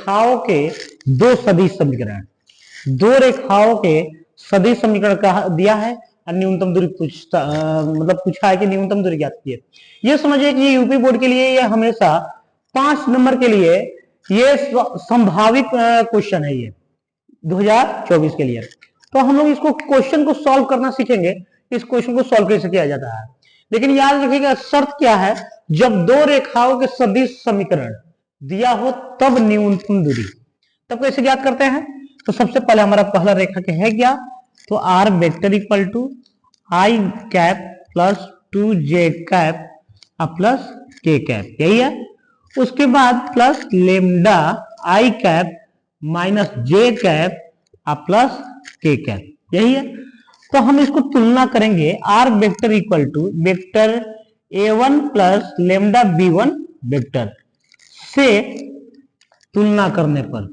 रेखाओं के दो सदिश समीकरण, दो रेखाओं के सदिश समीकरण कहा दिया है और न्यूनतम दूरी पूछा है कि न्यूनतम दूरी ज्ञात की है। ये समझिए कि यूपी बोर्ड के लिए ये हमेशा 5 नंबर के लिए ये संभावित क्वेश्चन है, ये 2024 के लिए। तो हम लोग इसको क्वेश्चन को सॉल्व करना सीखेंगे, इस क्वेश्चन को सॉल्व कैसे किया जाता है। लेकिन याद रखिएगा शर्त क्या है, जब दो रेखाओं के सदिश समीकरण दिया हो तब न्यूनतम दूरी। तब कैसे ज्ञात करते हैं, तो सबसे पहले हमारा पहला रेखा के है क्या, तो r vector equal to i cap plus 2j cap plus k cap, यही है। उसके बाद plus lambda i cap minus j cap plus k cap, यही है। तो हम इसको तुलना करेंगे, r vector equal to vector a1 plus lambda b1 vector से तुलना करने पर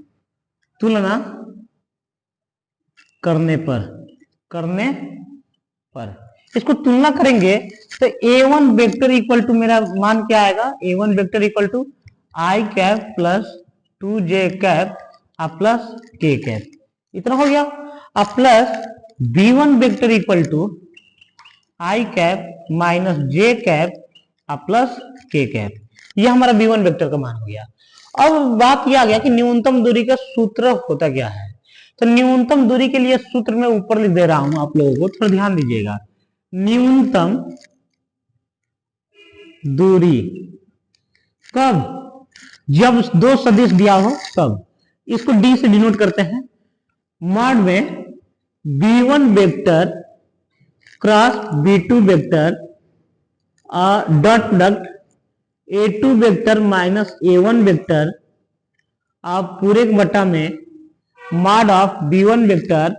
इसको तुलना करेंगे तो a1 वेक्टर इक्वल टू मेरा मान क्या आएगा, a1 vector equal to i cap plus 2j cap plus k cap, इतना हो गया। अब plus b1 vector equal to i cap minus j cap plus k cap, यह हमारा b1 वेक्टर का मान हो गया। अब बात यह आ गया कि न्यूनतम दूरी का सूत्र होता क्या है। तो न्यूनतम दूरी के लिए सूत्र मैं ऊपर लिख दे रहा हूं, आप लोगों को थोड़ा ध्यान दीजिएगा। न्यूनतम दूरी कब, जब दो सदिश दिया हो तब। इसको डी से डिनोट करते हैं, मॉड में b1 vector cross b2 vector dot product a2 vector minus a1 vector आप पूरे बटा में mod of b1 vector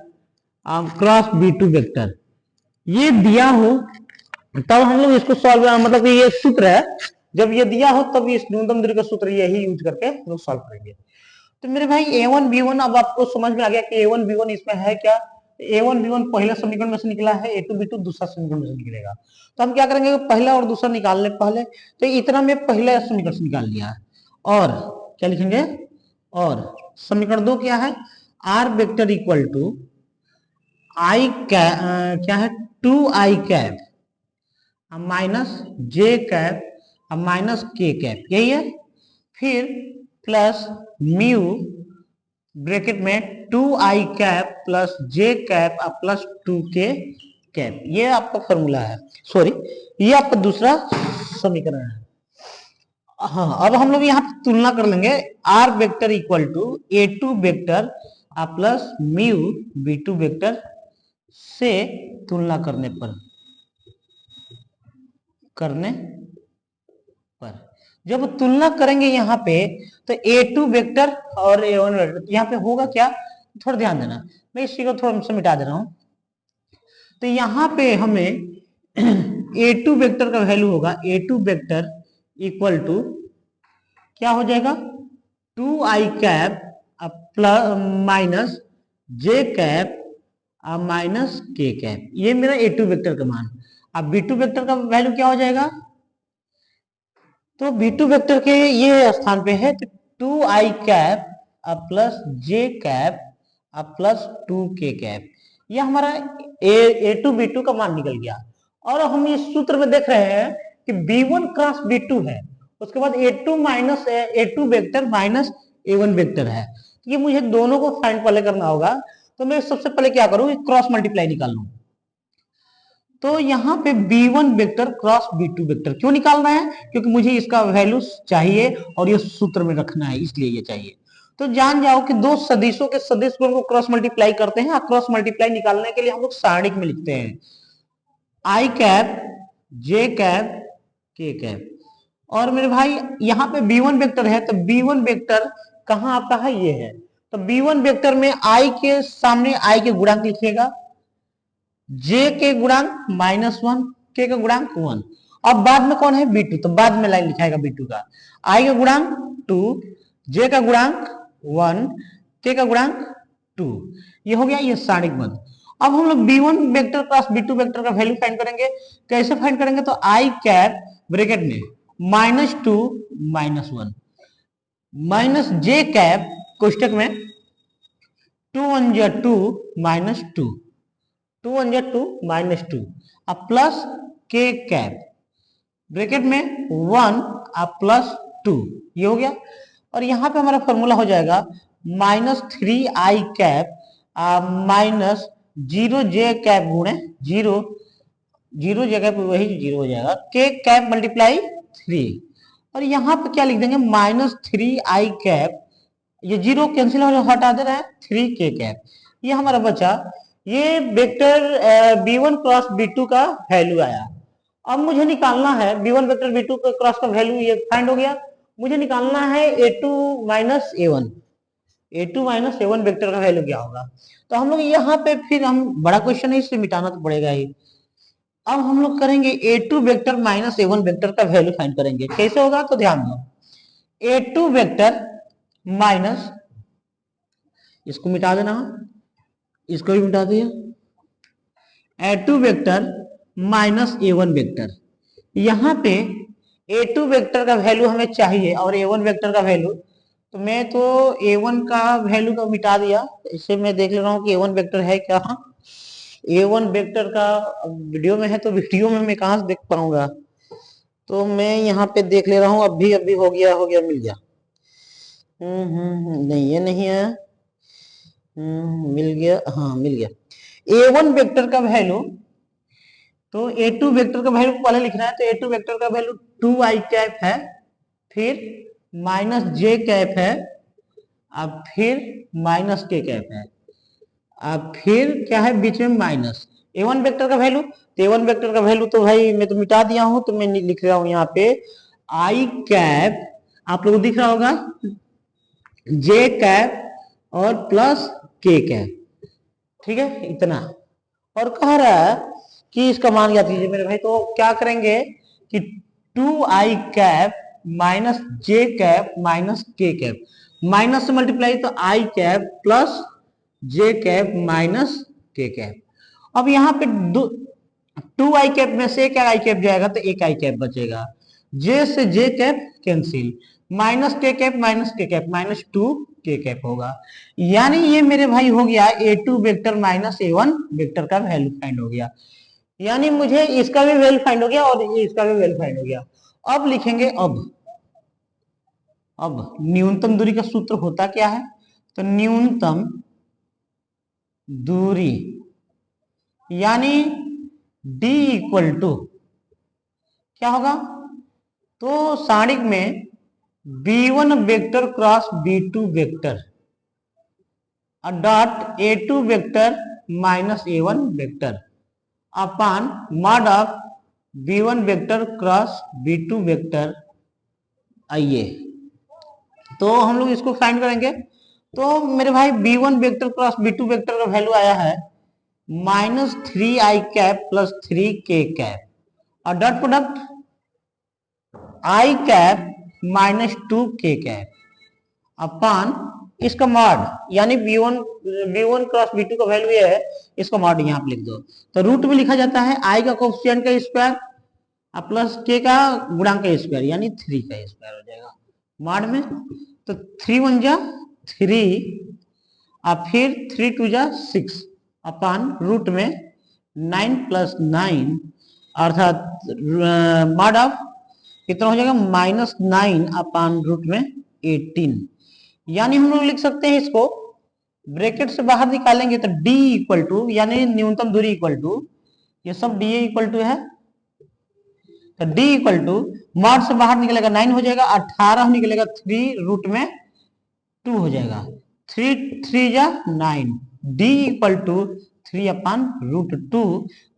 cross b2 vector, ये दिया हो तब हम लोग इसको सॉल्व, मतलब कि ये सूत्र है, जब ये दिया हो तब इस न्यूनतम दूरी का सूत्र यही यूज करके हम लोग सॉल्व करेंगे। तो मेरे भाई a1 b1 अब आपको समझ में आ गया कि a1 b1 इसमें है क्या। a1 b1 पहला समीकरण में से निकला है, a2 b2 दूसरा समीकरण में से निकलेगा। तो हम क्या करेंगे, पहला और दूसरा निकाल ले पहले, तो इतना में पहला समीकरण से निकाल लिया है। और क्या लिखेंगे, और समीकरण 2 क्या है, आर वेक्टर इक्वल टू आई क्या है 2i cap minus j cap minus के कैप, यही है। फिर प्लस म्यू ब्रैकेट में 2i कैप प्लस जे कैप प्लस 2k कैप, ये आपका फॉर्मूला है, सॉरी ये आपका दूसरा समीकरण है। हाँ, अब हम लोग यहाँ पे तुलना कर लेंगे, r vector equal to a2 vector plus mu b2 vector से तुलना करने पर जब तुलना करेंगे यहाँ पे तो a2 वेक्टर और a1 वेक्टर यहाँ पे होगा क्या, थोड़ा ध्यान देना, मैं इस चीज को थोड़ा सा मिटा दे रहा हूं। तो यहाँ पे हमें a2 वेक्टर का वैल्यू होगा, a2 वेक्टर इक्वल टू क्या हो जाएगा 2i cap plus minus j cap minus के कैप, ये मेरा a2 वेक्टर का मान। अब b2 वेक्टर का वैल्यू क्या हो जाएगा, तो b2 वेक्टर के ये स्थान पे है तो 2i कैप प्लस जे कैप प्लस 2k कैप, ये हमारा a2 b2 का मान निकल गया। और हम इस सूत्र में देख रहे हैं कि b1 क्रॉस b2 है, उसके बाद a2 minus a2 vector minus a1 vector है, ये मुझे दोनों को फाइंड पहले करना होगा। तो मैं सबसे पहले क्या करूं, क्रॉस मल्टीप्लाई निकाल लूं। तो यहाँ पे b1 vector cross b2 vector क्यों निकालना है, क्योंकि मुझे इसका वैल्यू चाहिए और ये सूत्र में रखना है, इसलिए ये चाहिए। तो जान जाओ कि दो सदिशों के सदिश गुण को क्रॉस मल्टीप्लाई करते हैं, क्रॉस मल्टीप्लाई निकालने के लिए हम लोग सारणिक में लिखते हैं आई कैप जे कैप के कैप। और मेरे भाई यहाँ पे b1 वेक्टर है, तो b1 वेक्टर कहाँ आता है, ये है। तो b1 वेक्टर में i के सामने i के गुणांक लिखिएगा, j के गुणांक -1, k का गुणांक 1। अब बाद में कौन है b2, तो बाद में लाइन लिखाएगा b2 का, i का गुणांक 2, j का गुणांक 1, k का गुणांक 2, ये हो गया ये सारणिक मद। अब हम लोग b1 vector cross b2 vector का वैल्यू फाइंड करेंगे, कैसे फाइंड करेंगे, तो i कैप ब्रैकेट में -2 -1 माइनस जे कैप कोष्टक में 2 1 जा 2 माइनस 2, 2 1 जा 2 माइनस 2 अब प्लस के कैप ब्रैकेट में 1 अब प्लस 2, ये हो गया। और यहाँ पे हमारा फॉर्मूला हो जाएगा minus 3i cap minus 0j cap गुणे 0 जगह पे वही 0 हो जाएगा, के कैप मल्टीप्लाई 3। और यहाँ पे क्या लिख देंगे माइनस 3i कैप, ये 0 कैंसिल हो हटा दे रहा है, 3k कैप। ये हमारा बचा, ये वेक्टर b1 क्रॉस b2 का वैल्यू आया। अब मुझे निकालना है b1 वेक्टर b2 का क्रॉस का वैल्यू, ये फाइंड हो गया। मुझे निकालना है a2 माइनस a1 वेक्टर का वैल्यू क्या होगा। तो हम लोग यहाँ पे फिर हम बड़ा क्वेश्चन है, इससे मिटाना तो पड़ेगा ही। अब हम लोग करेंगे a2 vector minus a1 vector का वैल्यू फाइंड करेंगे। कैसे होगा तो ध्यान दो, a2 वेक्टर माइनस, इसको मिटा देना, इसको भी मिटा दिया, a2 vector minus a1 vector. यहाँ पे a2 वेक्टर का वैल्यू हमें चाहिए और a1 वेक्टर का वैल्यू, तो मैं तो a1 का वैल्यू को मिटा दिया। इसे मैं देख ले रहा हूँ कि a1 वेक्टर है क्या। a1 वेक्टर का वीडियो में है तो वीडियो में मैं कहाँ से देख पाऊंगा, तो मैं यहाँ पे देख ले रहा हूँ। अभी हो गया मिल गया। नहीं ये नहीं है, मिल गया, हाँ मिल गया। a1 वेक्टर का वैल्यू, तो a2 वेक्टर का वैल्यू पहले लिखना है, तो a2 वेक्टर का वैल्यू 2i कैप है, फिर माइनस j कैप है, अब फिर माइनस k कैप है, अब फिर क्या है बीच में माइनस a1 वेक्टर का वैल्यू। तो a1 वेक्टर का वैल्यू तो भाई मैं तो मिटा दिया हूं, तो मैं लिख रहा हूं यहाँ पे i कैप, आप लोगों को दिख रहा होगा, j कैप और प्लस k कैप, ठीक है इतना। और कह रहा है कि इसका मान ज्ञात कीजिए मेरे भाई। तो क्या करेंगे कि 2i cap minus j cap minus k cap, minus से मल्टीप्लाई तो i cap plus j cap minus k cap. अब यहाँ पे 2i कैप में से एक i कैप जाएगा तो एक i कैप बचेगा, j से j cap cancel, minus k cap minus k cap minus 2k cap होगा। यानी ये मेरे भाई हो गया a2 vector minus a1 vector का वैल्यू फाइंड हो गया। यानी मुझे इसका भी वैल्यू फाइंड हो गया और इसका भी वैल्यू फाइंड हो गया। अब लिखेंगे, अब न्यूनतम दूरी का सूत्र होता क्या है, तो न्यूनतम दूरी यानी d इक्वल टू क्या होगा, तो सारणिक में b1 vector cross b2 vector dot a2 vector minus a1 vector upon mod of b1 vector cross b2 vector. आइए तो हम लोग इसको फाइंड करेंगे। तो मेरे भाई b1 vector cross b2 vector का वैल्यू आया है minus 3i cap plus 3k cap और dot product i cap minus 2k cap अपान इसका मॉड, यानी b1 क्रॉस b2 का वैल्यू ये है, इसका मॉड यहाँ पे लिख दो। तो रूट में लिखा जाता है i का कोएफिशिएंट का स्क्वायर प्लस k का गुणांक का स्क्वायर, यानी 3 का स्क्वायर हो जाएगा मॉड में। तो 3 1 जा 3 और फिर 3 2 जा 6 अपान रूट में 9 प्लस 9 अर्थात मॉड ऑफ कितना हो जाएगा माइनस 9 अपान रूट में 18। यानी हम लोग लिख सकते हैं इसको ब्रैकेट से बाहर निकालेंगे तो d इक्वल टू, यानी न्यूनतम दूरी इक्वल टू, ये सब d इक्वल टू है, तो d इक्वल टू मॉड से बाहर निकलेगा 9 हो जाएगा, 18 निकलेगा 3 रूट में 2 हो जाएगा, 3 3 जा 9, d equal to 3 upon root 2।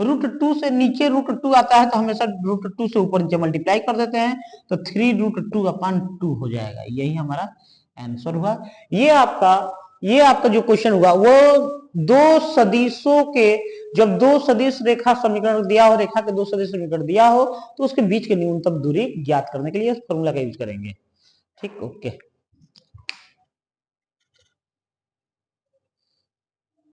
Root 2 से नीचे रूट 2 आता है तो हमेशा रूट 2 से ऊपर नीचे मल्टीप्लाई कर देते हैं, तो 3 रूट 2 अपान 2 हो जाएगा। यही हमारा आंसर हुआ। ये आपका जो क्वेश्चन हुआ वो दो सदिशों के, जब दो सदिश रेखा समीकरण दिया हो, रेखा के दो सदिश समीकरण दिया हो, तो उसके बीच के न्यूनतम दूरी ज्ञात करने के लिए फॉर्मूला का यूज करेंगे। ठीक, ओके।